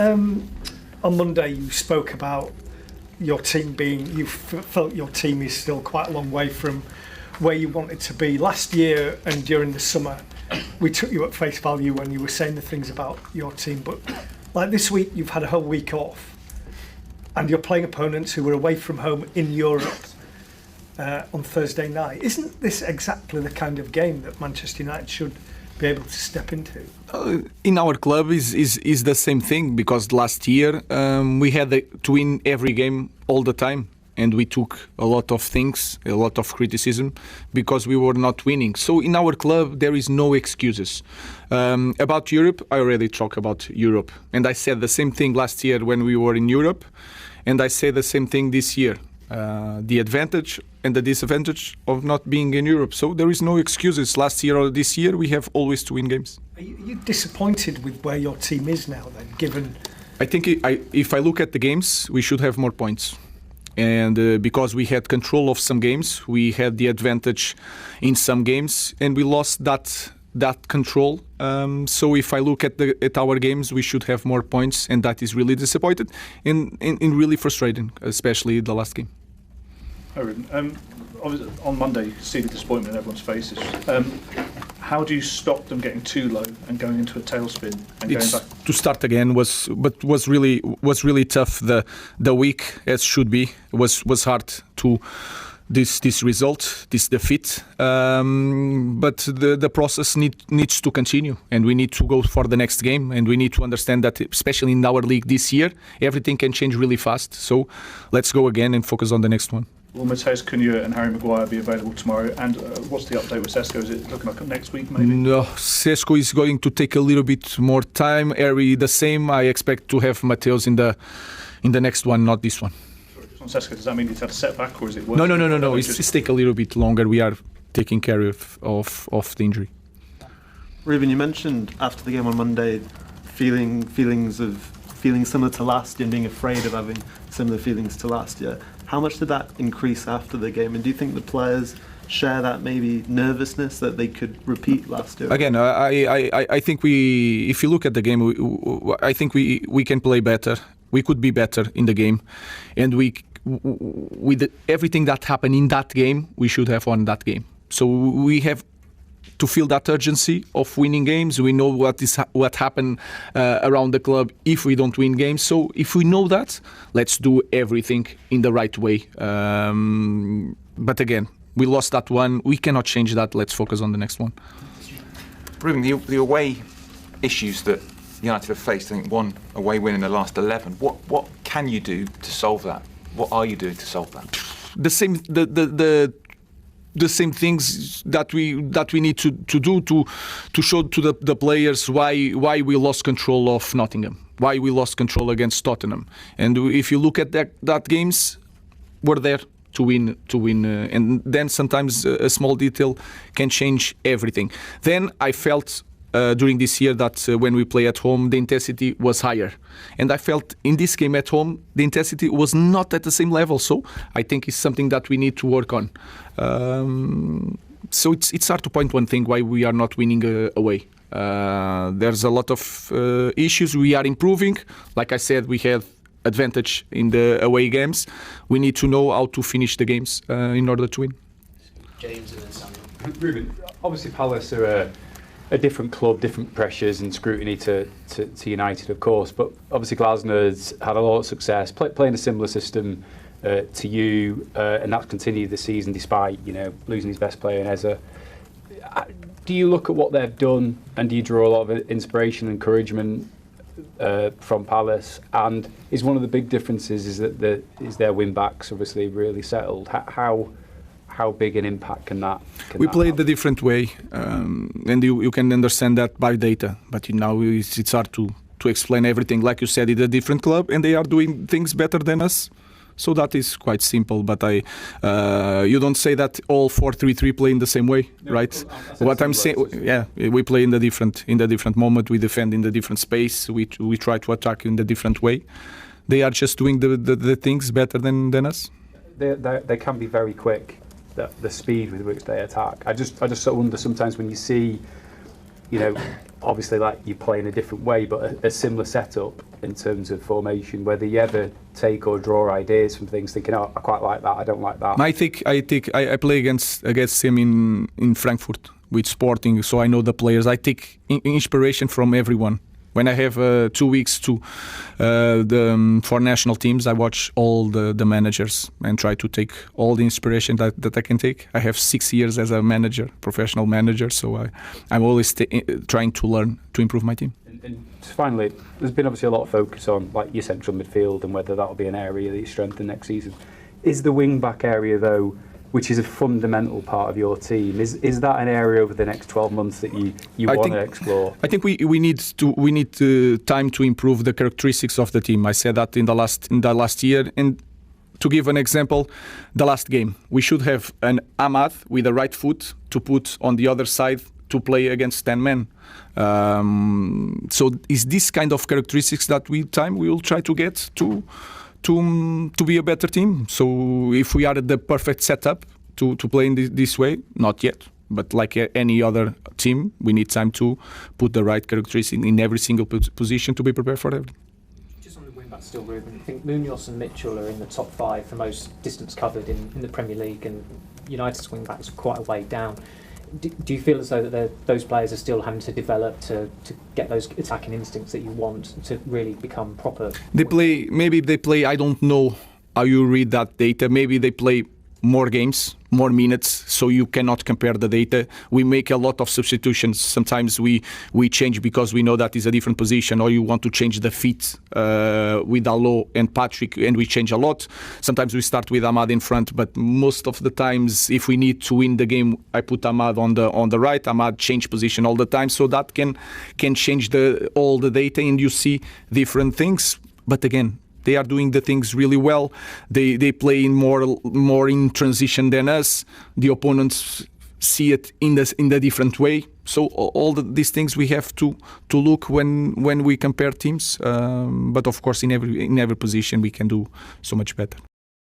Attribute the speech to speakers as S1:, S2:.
S1: On Monday you spoke about your team you felt your team is still quite a long way from where you wanted to be. Last year and during the summer, we took you at face value when you were saying the things about your team. But like this week, you've had a whole week off, and you're playing opponents who were away from home in Europe on Thursday night. Isn't this exactly the kind of game that Manchester United should be able to step into?
S2: In our club is the same thing, because last year we had to win every game all the time, and we took a lot of things, a lot of criticism, because we were not winning. So in our club there is no excuses. About Europe, I already talked about Europe, and I said the same thing last year when we were in Europe, and I say the same thing this year. The advantage and the disadvantage of not being in Europe. So there is no excuses. Last year or this year, we have always to win games.
S1: Are you disappointed with where your team is now then, given...
S2: I think if I look at the games, we should have more points. And because we had control of some games, we had the advantage in some games, and we lost that control. So if I look at our games, we should have more points, and that is really disappointed and really frustrating, especially the last game.
S3: Hi, Rúben. Obviously, on Monday, you see the disappointment in everyone's faces. How do you stop them getting too low and going into a tailspin and going back?
S2: To start again was really tough. The week, as should be, was hard to this result, this defeat. But the process needs to continue, and we need to go for the next game, and we need to understand that, especially in our league this year, everything can change really fast. So let's go again and focus on the next one.
S3: Will Matheus Cunha and Harry Maguire be available tomorrow? And what's the update with Šeško? Is it looking like next week, maybe?
S2: No, Šeško is going to take a little bit more time. Harry the same. I expect to have Matheus in the next one, not this one.
S3: On Šeško, does that mean he's had a setback, or is it worse?
S2: No. It's take a little bit longer. We are taking care of the injury.
S4: Rúben, you mentioned after the game on Monday feeling similar to last year and being afraid of having similar feelings to last year. How much did that increase after the game? And do you think the players share that maybe nervousness that they could repeat last year?
S2: Again, I think if you look at the game, I think we can play better. We could be better in the game, and with everything that happened in that game, we should have won that game. So we have to feel that urgency of winning games. We know what happened around the club if we don't win games. So if we know that, let's do everything in the right way. But again, we lost that one. We cannot change that. Let's focus on the next one.
S5: Rúben, the away issues that United have faced, I think one away win in the last 11. What can you do to solve that? What are you doing to solve that? The same things that we need to do to show to the players why we lost control of Nottingham, why we lost control against Tottenham. And if you look at that games, we're there to win, and then sometimes a small detail can change everything. Then I felt during this year that when we play at home, the intensity was higher, and I felt in this game at home the intensity was not at the same level. So I think it's something that we need to work on. So it's hard to point one thing why we are not winning away. There's a lot of issues. We are improving. Like I said, we have advantage in the away games. We need to know how to finish the games in order to win.
S6: James and then Samuel.
S7: Rúben, obviously Palace are a different club, different pressures and scrutiny to United, of course. But obviously Glasner's had a lot of success playing a similar system to you, and that's continued this season despite losing his best player in Eze. Do you look at what they've done and do you draw a lot of inspiration and encouragement from Palace? And is one of the big differences is that their win backs obviously really settled? How big an impact can that?
S2: We played a different way, and you can understand that by data. But now it's hard to explain everything. Like you said, it's a different club, and they are doing things better than us. So that is quite simple. But you don't say that all 4-3-3 play in the same way, no, right? What I'm saying, we play in the different moment. We defend in the different space. We try to attack in the different way. They are just doing the things better than us.
S7: They can be very quick. The speed with which they attack. I just sort of wonder sometimes when you see, obviously like you play in a different way, but a similar setup in terms of formation, whether you ever take or draw ideas from things thinking, oh, I quite like that, I don't like that.
S5: I play against him in Frankfurt with Sporting, so I know the players. I take inspiration from everyone. When I have 2 weeks for national teams, I watch all the managers and try to take all the inspiration that I can take. I have 6 years as a manager, professional manager, so I'm always trying to learn to improve my team.
S7: And finally, there's been obviously a lot of focus on like your central midfield and whether that'll be an area that you strengthen next season. Is the wing back area though, which is a fundamental part of your team, is that an area over the next 12 months that you want to explore?
S5: I think we need time to improve the characteristics of the team. I said that in the last year. And to give an example, the last game, we should have an Ahmad with the right foot to put on the other side to play against 10 men. So is this kind of characteristics that we will try to get to be a better team. So if we are at the perfect setup to play in this way, not yet. But like any other team, we need time to put the right characteristics in every single position to be prepared for everything.
S8: Just on the wing back still, Rúben, I think Munoz and Mitchell are in the top 5 for most distance covered in the Premier League, and United's wing backs are quite a way down. Do you feel as though that those players are still having to develop to get those attacking instincts that you want to really become proper?
S5: Maybe they play, I don't know how you read that data, maybe they play more games, more minutes, so you cannot compare the data. We make a lot of substitutions. Sometimes we change because we know that is a different position, or you want to change the feet with Allo and Patrick, and we change a lot. Sometimes we start with Ahmad in front, but most of the times, if we need to win the game, I put Ahmad on the right. Ahmad change position all the time, so that can change all the data, and you see different things. But again, they are doing the things really well. They play in more in transition than us. The opponents see it in the different way. So all these things we have to look when we compare teams. But of course, in every position we can do so much better.